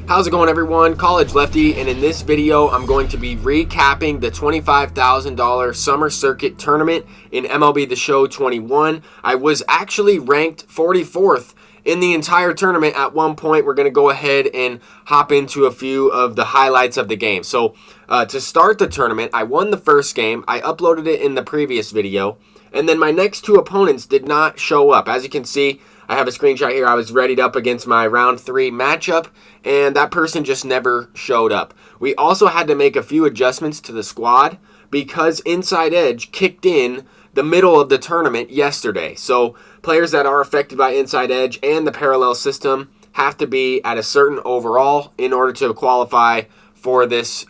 How's it going, everyone? College Lefty, and in this video I'm going to be recapping the $25,000 Summer Circuit Tournament in MLB The Show 21. I was actually ranked 44th in the entire tournament at one point. We're going to go ahead and hop into a few of the highlights of the game. So to start the tournament, I won the first game. I uploaded it in the previous video, and then my next two opponents did not show up. As you can see, I have a screenshot here. I was readied up against my round 3 matchup, and that person just never showed up. We also had to make a few adjustments to the squad because Inside Edge kicked in the middle of the tournament yesterday. So players that are affected by Inside Edge and the parallel system have to be at a certain overall in order to qualify for this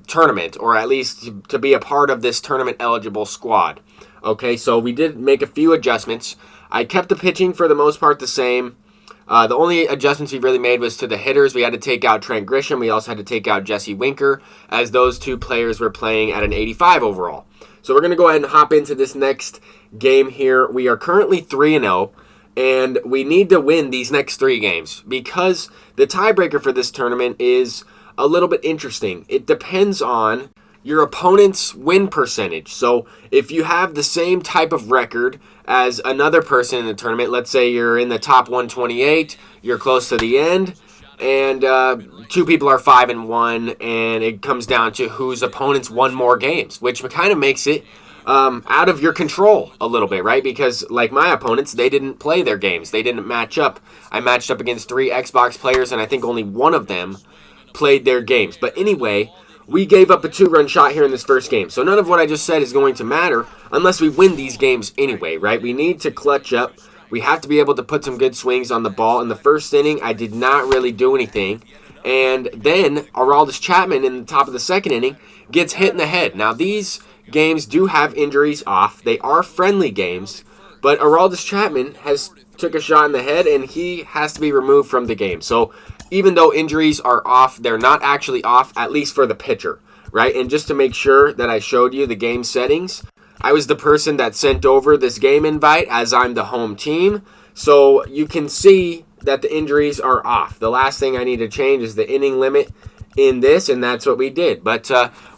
tournament, or at least to be a part of this tournament eligible squad. Okay, so we did make a few adjustments. I kept the pitching for the most part the same. The only adjustments we really made was to the hitters. We had to take out Trent Grisham. We also had to take out Jesse Winker, as those two players were playing at an 85 overall. So we're going to go ahead and hop into this next game here. We are currently 3-0, and we need to win these next 3 games because the tiebreaker for this tournament is a little bit interesting. It depends on your opponent's win percentage. So if you have the same type of record as another person in the tournament, let's say you're in the top 128, you're close to the end, and 2 people are 5-1, and it comes down to whose opponents won more games, which kind of makes it out of your control a little bit, right? Because like my opponents, they didn't play their games. They didn't match up. I matched up against 3 Xbox players, and I think only one of them played their games. But anyway, we gave up a 2-run shot here in this first game. So none of what I just said is going to matter unless we win these games anyway, right? We need to clutch up. We have to be able to put some good swings on the ball. In the first inning, I did not really do anything. And then Aroldis Chapman in the top of the second inning gets hit in the head. Now, these games do have injuries off. They are friendly games. But Aroldis Chapman took a shot in the head, and he has to be removed from the game. So even though injuries are off, they're not actually off, at least for the pitcher, right? And just to make sure that I showed you the game settings, I was the person that sent over this game invite as I'm the home team. So you can see that the injuries are off. The last thing I need to change is the inning limit in this, and that's what we did. But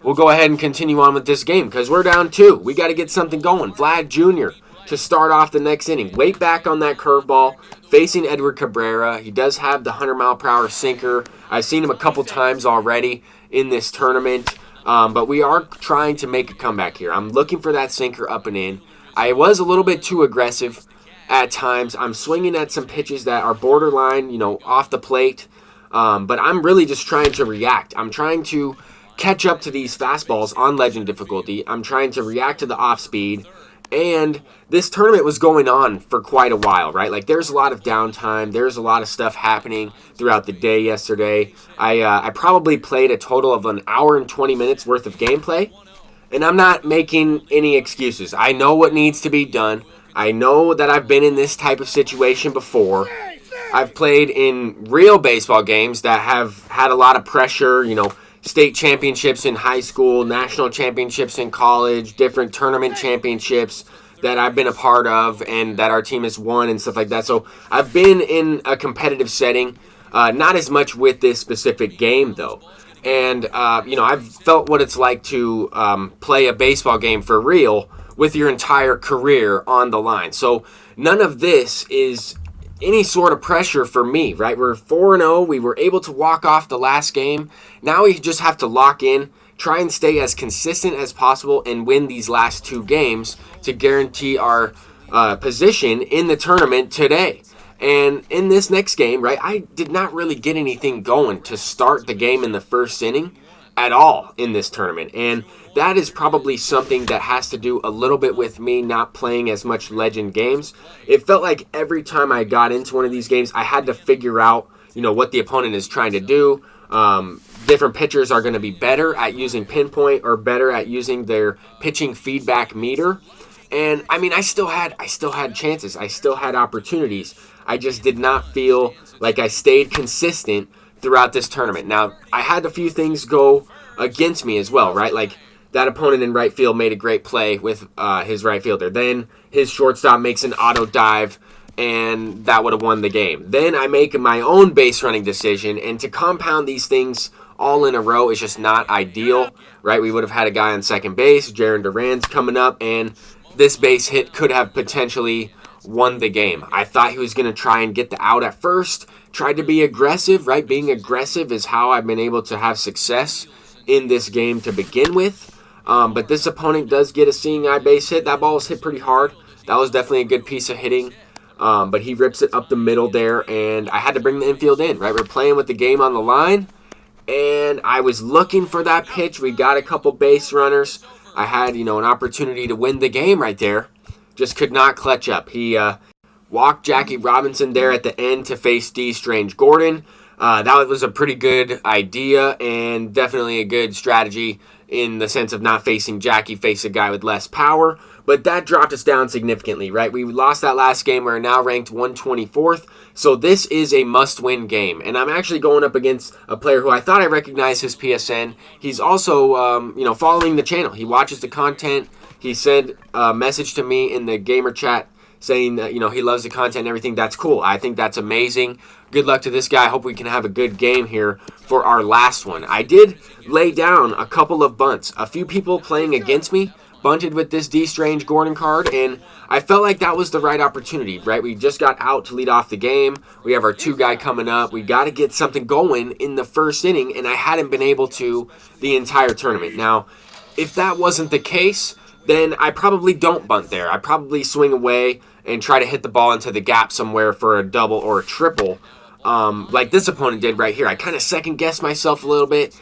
we'll go ahead and continue on with this game because we're down 2. We got to get something going. Vlad Jr. to start off the next inning. Weight back on that curveball, facing Edward Cabrera. He does have the 100-mile-per-hour sinker. I've seen him a couple times already in this tournament, but we are trying to make a comeback here. I'm looking for that sinker up and in. I was a little bit too aggressive at times. I'm swinging at some pitches that are borderline, off the plate, but I'm really just trying to react. I'm trying to catch up to these fastballs on legend difficulty. I'm trying to react to the off speed. And this tournament was going on for quite a while, right? Like, there's a lot of downtime. There's a lot of stuff happening throughout the day yesterday. I probably played a total of 1 hour and 20 minutes worth of gameplay. And I'm not making any excuses. I know what needs to be done. I know that I've been in this type of situation before. I've played in real baseball games that have had a lot of pressure, state championships in high school, national championships in college, different tournament championships that I've been a part of and that our team has won and stuff like that. So I've been in a competitive setting, not as much with this specific game though. And, I've felt what it's like to play a baseball game for real with your entire career on the line. So none of this is any sort of pressure for me, right? We're 4-0. We were able to walk off the last game. Now we just have to lock in, try and stay as consistent as possible, and win these last 2 games to guarantee our position in the tournament today. And in this next game, right, I did not really get anything going to start the game in the first inning at all in this tournament. And that is probably something that has to do a little bit with me not playing as much legend games. It felt like every time I got into one of these games, I had to figure out, what the opponent is trying to do. Different pitchers are going to be better at using pinpoint or better at using their pitching feedback meter. And I still had chances. I still had opportunities. I just did not feel like I stayed consistent throughout this tournament. Now, I had a few things go against me as well, right? Like, that opponent in right field made a great play with his right fielder. Then his shortstop makes an auto dive and that would have won the game. Then I make my own base running decision, and to compound these things all in a row is just not ideal, right? We would have had a guy on second base, Jaron Duran's coming up, and this base hit could have potentially won the game. I thought he was going to try and get the out at first, tried to be aggressive, right? Being aggressive is how I've been able to have success in this game to begin with. But this opponent does get a seeing eye base hit. That ball was hit pretty hard. That was definitely a good piece of hitting. But he rips it up the middle there, and I had to bring the infield in, right? We're playing with the game on the line, and I was looking for that pitch. We got a couple base runners. I had, an opportunity to win the game right there. Just could not clutch up. He walked Jackie Robinson there at the end to face D. Strange Gordon. That was a pretty good idea and definitely a good strategy in the sense of not facing Jackie, face a guy with less power. But that dropped us down significantly, right? We lost that last game. We're now ranked 124th. So this is a must-win game. And I'm actually going up against a player who I thought I recognized his PSN. He's also, following the channel. He watches the content. He sent a message to me in the gamer chat saying that, he loves the content and everything. That's cool. I think that's amazing. Good luck to this guy. I hope we can have a good game here for our last one. I did lay down a couple of bunts. A few people playing against me bunted with this D. Strange Gordon card, and I felt like that was the right opportunity, right? We just got out to lead off the game. We have our 2-guy coming up. We got to get something going in the first inning, and I hadn't been able to the entire tournament. Now, if that wasn't the case, then I probably don't bunt there. I probably swing away and try to hit the ball into the gap somewhere for a double or a triple, like this opponent did right here. I kind of second-guessed myself a little bit.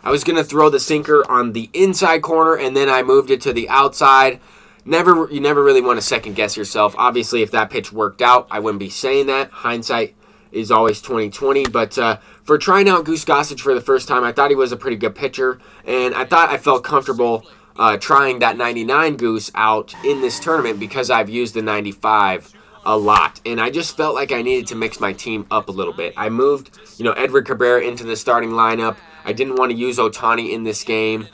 I was going to throw the sinker on the inside corner, and then I moved it to the outside. You never really want to second-guess yourself. Obviously, if that pitch worked out, I wouldn't be saying that. Hindsight is always 20/20, but for trying out Goose Gossage for the first time, I thought he was a pretty good pitcher, and I thought I felt comfortable trying that 99 Goose out in this tournament because I've used the 95 a lot, and I just felt like I needed to mix my team up a little bit. I moved, Edward Cabrera into the starting lineup. I didn't want to use Ohtani in this game.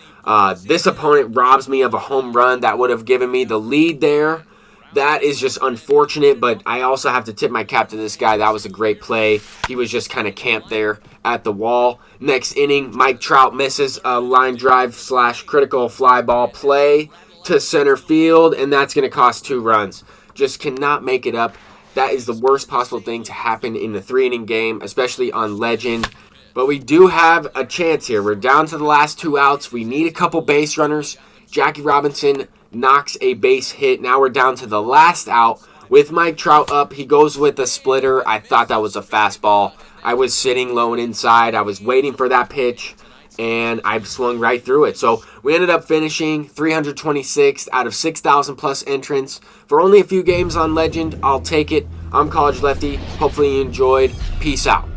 This opponent robs me of a home run that would have given me the lead there. That is just unfortunate, but I also have to tip my cap to this guy. That was a great play. He was just kind of camped there at the wall. Next inning, Mike Trout misses a line drive / critical fly ball play to center field, and that's going to cost 2 runs. Just cannot make it up. That is the worst possible thing to happen in the 3-inning game, especially on Legend. But we do have a chance here. We're down to the last 2 outs. We need a couple base runners. Jackie Robinson knocks a base hit. Now we're down to the last out. With Mike Trout up, he goes with a splitter. I thought that was a fastball. I was sitting low and inside. I was waiting for that pitch, and I swung right through it. So we ended up finishing 326th out of 6,000 plus entrants. For only a few games on Legend, I'll take it. I'm College Lefty. Hopefully you enjoyed. Peace out.